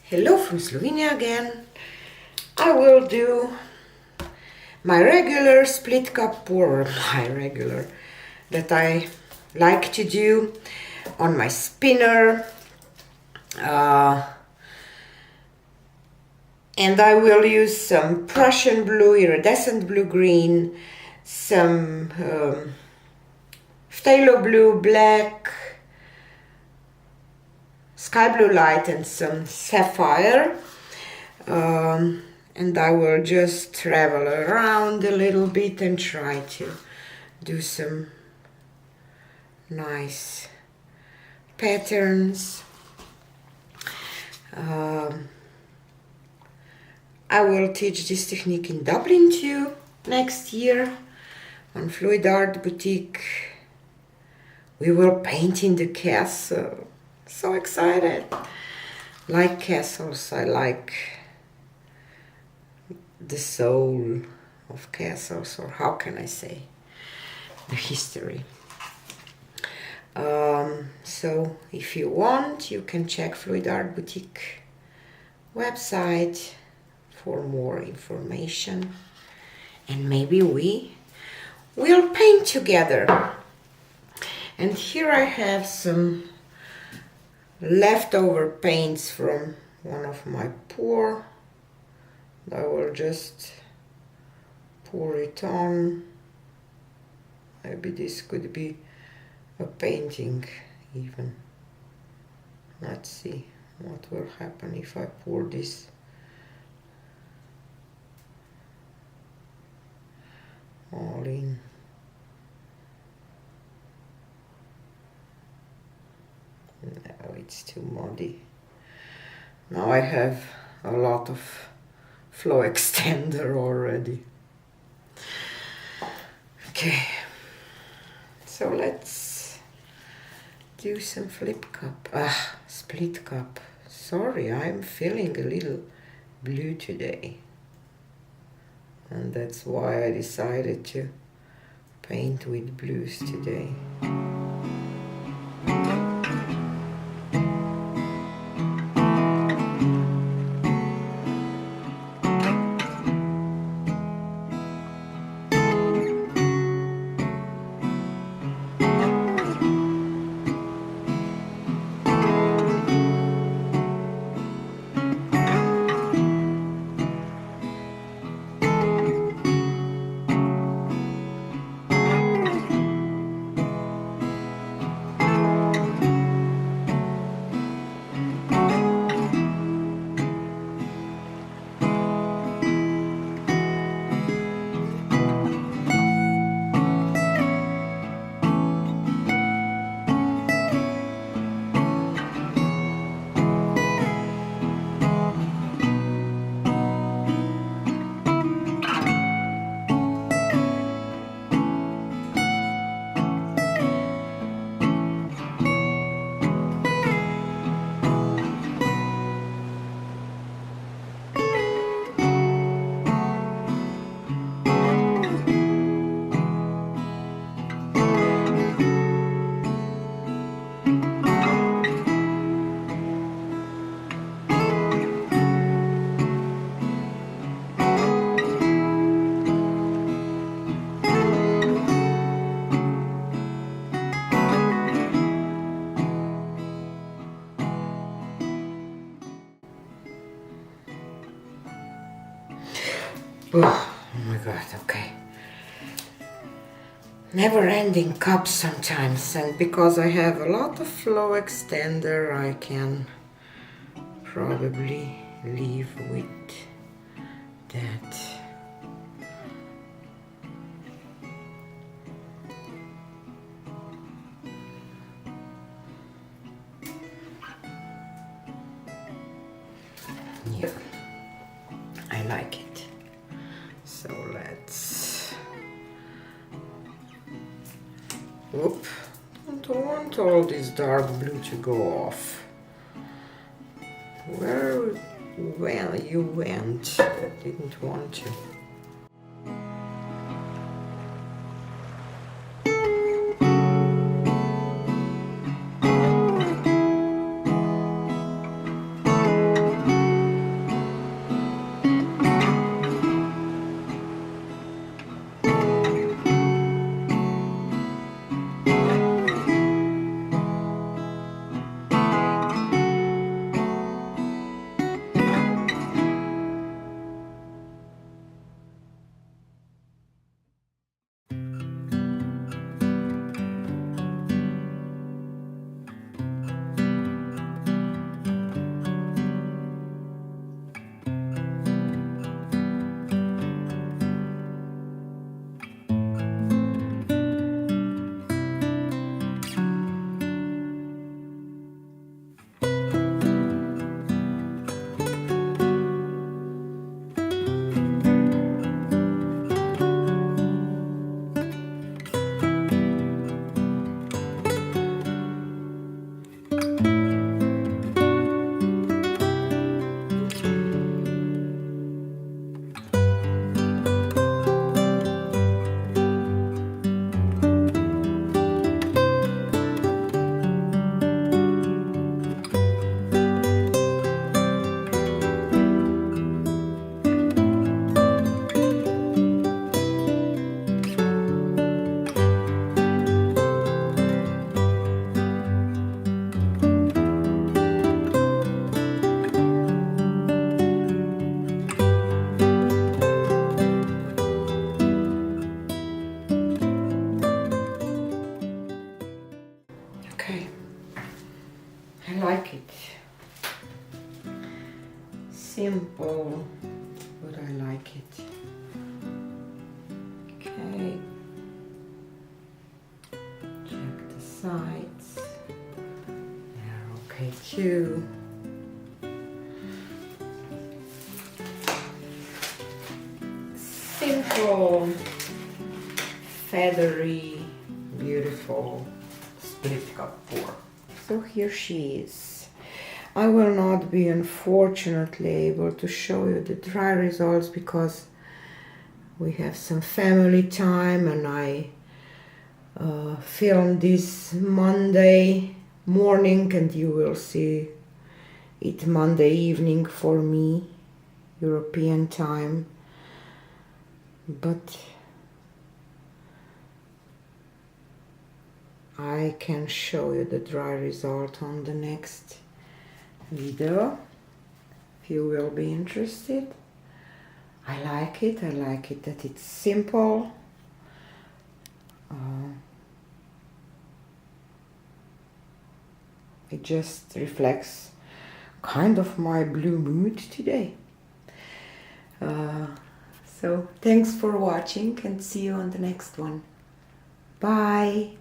Hello from Slovenia again. I will do my regular split cup pour, that I like to do on my spinner. And I will use some Prussian blue, iridescent blue-green, some phthalo blue, black, sky blue light, and some sapphire. And I will just travel around a little bit and try to do some nice patterns. I will teach this technique in Dublin too next year on Fluid Art Boutique. We will paint in the castle. So excited. Like castles, I like the soul of castles, or how can I say, the history. So if you want, you can check Fluid Art Boutique website for more information, and maybe we will paint together. And here I have some leftover paints from one of my pour. I will just pour it on. Maybe this could be a painting even. Let's see what will happen if I pour this all in. No, it's too muddy. Now I have a lot of flow extender already. Okay, so let's do some split cup. Sorry, I'm feeling a little blue today. And that's why I decided to paint with blues today. Oh my god, okay. Never-ending cups sometimes, and because I have a lot of flow extender, I can probably leave with that. Yeah, I like it. So let's... Whoop, don't want all this dark blue to go off. Well, you went. Didn't want to. simple, but I like it. Okay. Check the sides. They're okay too. Simple, feathery, beautiful split cup pour. So here she is. I will not be unfortunately able to show you the dry results because we have some family time, and I filmed this Monday morning, and you will see it Monday evening for me, European time. But I can show you the dry result on the next video if you will be interested. I like it that it's simple. It just reflects kind of my blue mood today. So thanks for watching, and see you on the next one. Bye.